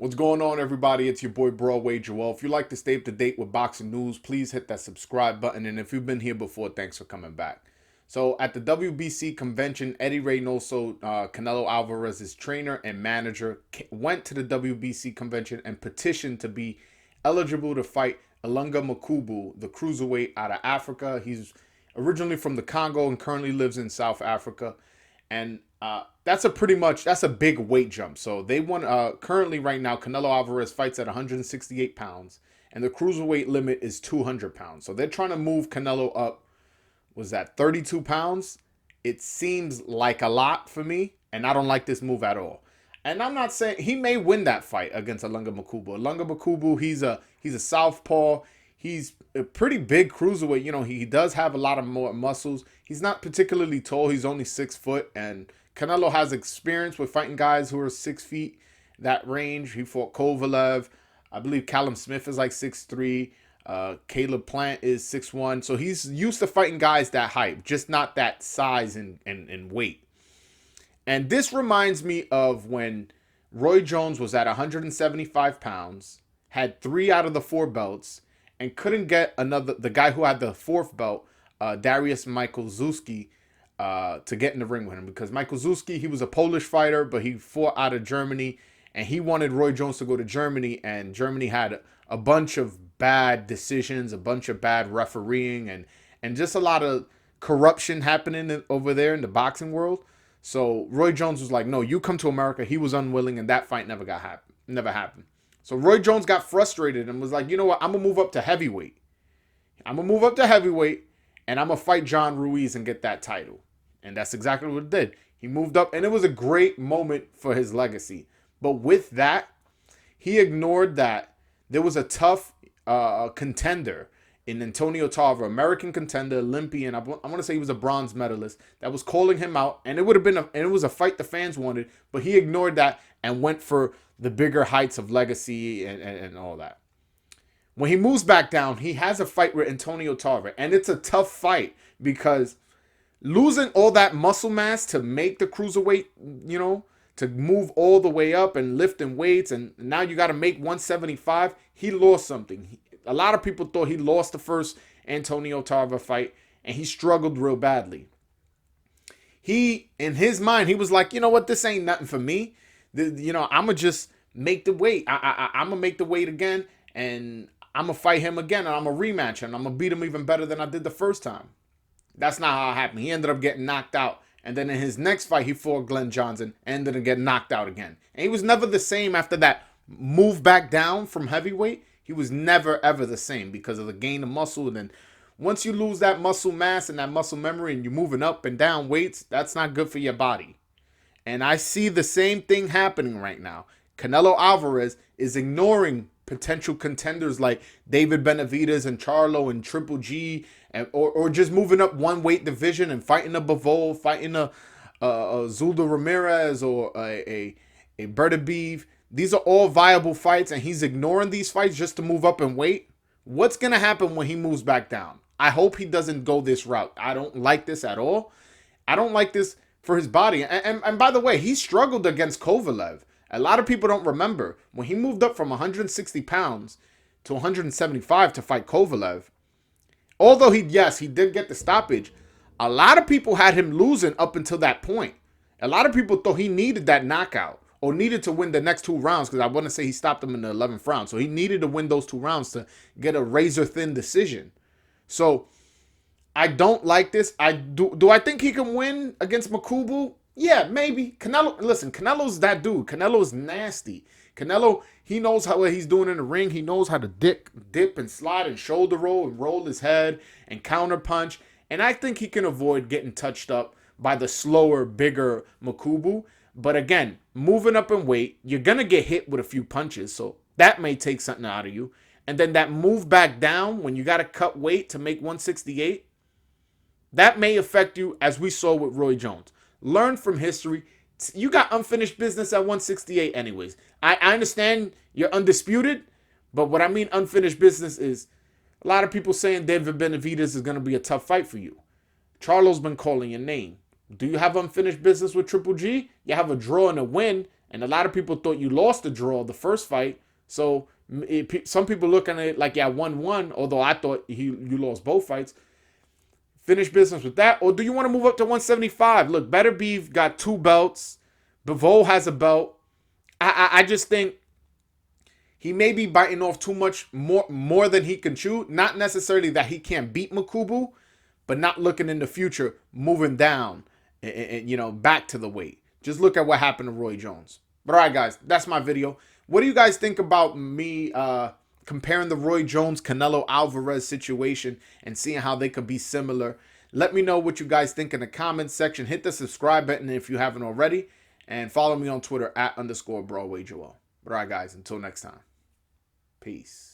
What's going on, everybody? It's your boy Broadway Joel. If you like to stay up to date with boxing news, please hit that subscribe button. And if you've been here before, thanks for coming back. So at the WBC convention, Eddy Reynoso, Canelo Alvarez's trainer and manager, went to the WBC convention and petitioned to be eligible to fight Ilunga Makabu, the Cruiserweight out of Africa. He's originally from the Congo and currently lives in South Africa. And that's a big weight jump. So they want currently right now Canelo Alvarez fights at 168 pounds, and the cruiserweight limit is 200 pounds. So they're trying to move Canelo up. Was that 32 pounds? It seems like a lot for me, and I don't like this move at all. And I'm not saying he may win that fight against Ilunga Makabu. Ilunga Makabu, he's a southpaw. He's a pretty big cruiserweight. You know, he does have a lot of more muscles. He's not particularly tall. He's only 6 foot, and Canelo has experience with fighting guys who are 6 feet, that range. He fought Kovalev. I believe Callum Smith is like 6'3". Caleb Plant is 6'1". So he's used to fighting guys that height, just not that size and weight. And this reminds me of when Roy Jones was at 175 pounds, had 3 out of the 4 belts, and couldn't get the guy who had the 4th belt, Dariusz Mikulski, to get in the ring with him, because Mikulski, he was a Polish fighter, but he fought out of Germany, and he wanted Roy Jones to go to Germany, and Germany had a bunch of bad decisions, a bunch of bad refereeing, and just a lot of corruption happening over there in the boxing world. So Roy Jones was like, no, you come to America. He was unwilling, and that fight never happened. So Roy Jones got frustrated and was like, you know what, I'm going to move up to heavyweight. I'm going to move up to heavyweight, and I'm going to fight John Ruiz and get that title. And that's exactly what it did. He moved up, and it was a great moment for his legacy. But with that, he ignored that there was a tough contender in Antonio Tarver, American contender, Olympian. I want to say he was a bronze medalist, that was calling him out. And it would have been and it was a fight the fans wanted, but he ignored that and went for the bigger heights of legacy and all that. When he moves back down, he has a fight with Antonio Tarver, and it's a tough fight because losing all that muscle mass to make the cruiserweight, you know, to move all the way up and lifting weights, and now you got to make 175, he lost something. A lot of people thought he lost the first Antonio Tarver fight, and he struggled real badly. He, in his mind, he was like, you know what, this ain't nothing for me. I'm going to just make the weight. I'm going to make the weight again, and I'm going to fight him again, and I'm going to rematch him. I'm going to beat him even better than I did the first time. That's not how it happened. He ended up getting knocked out. And then in his next fight, he fought Glenn Johnson, ended up getting knocked out again. And he was never the same after that move back down from heavyweight. He was never, ever the same because of the gain of muscle. And then once you lose that muscle mass and that muscle memory and you're moving up and down weights, that's not good for your body. And I see the same thing happening right now. Canelo Alvarez is ignoring potential contenders like David Benavidez and Charlo and Triple G, or just moving up one weight division and fighting a Bivol, fighting a Zulda Ramirez or a Bertabeev. These are all viable fights, and he's ignoring these fights just to move up in weight. What's going to happen when he moves back down? I hope he doesn't go this route. I don't like this at all. I don't like this for his body. And by the way, he struggled against Kovalev. A lot of people don't remember when he moved up from 160 pounds to 175 to fight Kovalev. Although he did get the stoppage, a lot of people had him losing up until that point. A lot of people thought he needed that knockout or needed to win the next 2 rounds, because I want to say he stopped him in the 11th round. So he needed to win those 2 rounds to get a razor-thin decision. So I don't like this. Do I think he can win against Makabu? Yeah, maybe. Canelo's that dude. Canelo's nasty. Canelo, he knows what he's doing in the ring. He knows how to dip and slide and shoulder roll and roll his head and counter punch. And I think he can avoid getting touched up by the slower, bigger Makabu. But again, moving up in weight, you're going to get hit with a few punches. So that may take something out of you. And then that move back down when you got to cut weight to make 168, that may affect you, as we saw with Roy Jones. Learn from history. You got unfinished business at 168 anyways. I understand you're undisputed, but what I mean unfinished business is a lot of people saying David Benavidez is going to be a tough fight for you. Charlo's been calling your name. Do you have unfinished business with Triple G? You have a draw and a win, And a lot of people thought you lost the draw the first fight. So some people look at it like, yeah, 1-1, although I thought you lost both fights. Finish business with that. Or do you want to move up to 175? Look, Better Beef got 2 belts. Bivol has a belt. I just think he may be biting off too much more than he can chew. Not necessarily that he can't beat Makabu, but not looking in the future, moving down and you know, back to the weight. Just look at what happened to Roy Jones. But all right, guys, that's my video. What do you guys think about me comparing the Roy Jones Canelo Alvarez situation and seeing how they could be similar? Let me know what you guys think in the comments section. Hit the subscribe button if you haven't already, and follow me on Twitter @_BroadwayJoel. But all right, guys, until next time, peace.